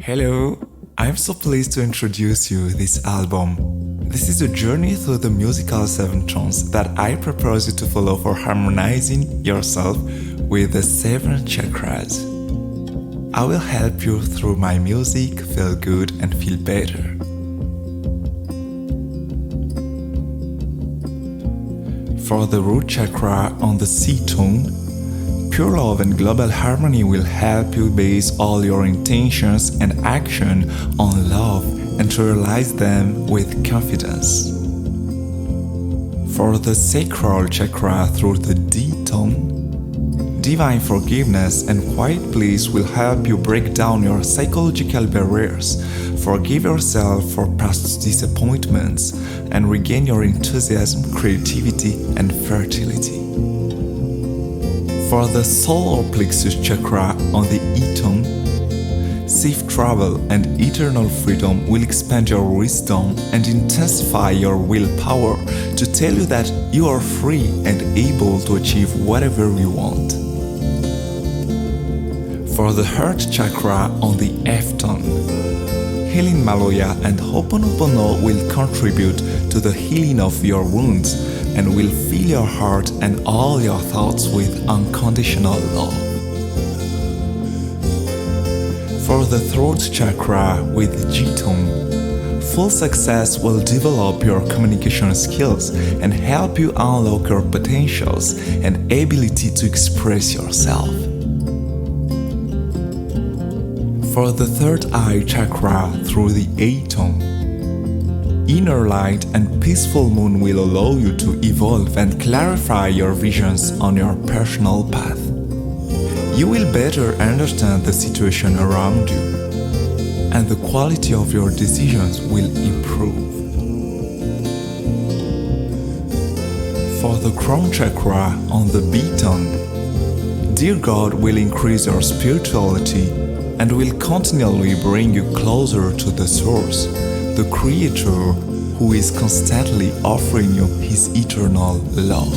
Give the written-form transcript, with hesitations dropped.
Hello, I'm so pleased to introduce you this album. This is a journey through the musical seven tones that I propose you to follow for harmonizing yourself with the seven chakras. I will help you through my music, feel good and feel better. For the root chakra on the C tone, pure love and global harmony will help you base all your intentions and action on love and to realize them with confidence. For the sacral chakra through the D tone, divine forgiveness and quiet bliss will help you break down your psychological barriers, forgive yourself for past disappointments, and regain your enthusiasm, creativity, and fertility. For the solar plexus chakra on the E tone, safe travel and eternal freedom will expand your wisdom and intensify your willpower to tell you that you are free and able to achieve whatever you want. For the heart chakra on the F tone, healing Maloya and Ho'oponopono will contribute to the healing of your wounds and will fill your heart and all your thoughts with unconditional love. For the throat chakra with G tone, full success will develop your communication skills and help you unlock your potentials and ability to express yourself. For the third eye chakra through the A tone, inner light and peaceful moon will allow you to evolve and clarify your visions on your personal path. You will better understand the situation around you, and the quality of your decisions will improve. For the crown chakra on the B tone, dear God will increase your spirituality and will continually bring you closer to the source, the Creator, who is constantly offering you His eternal love.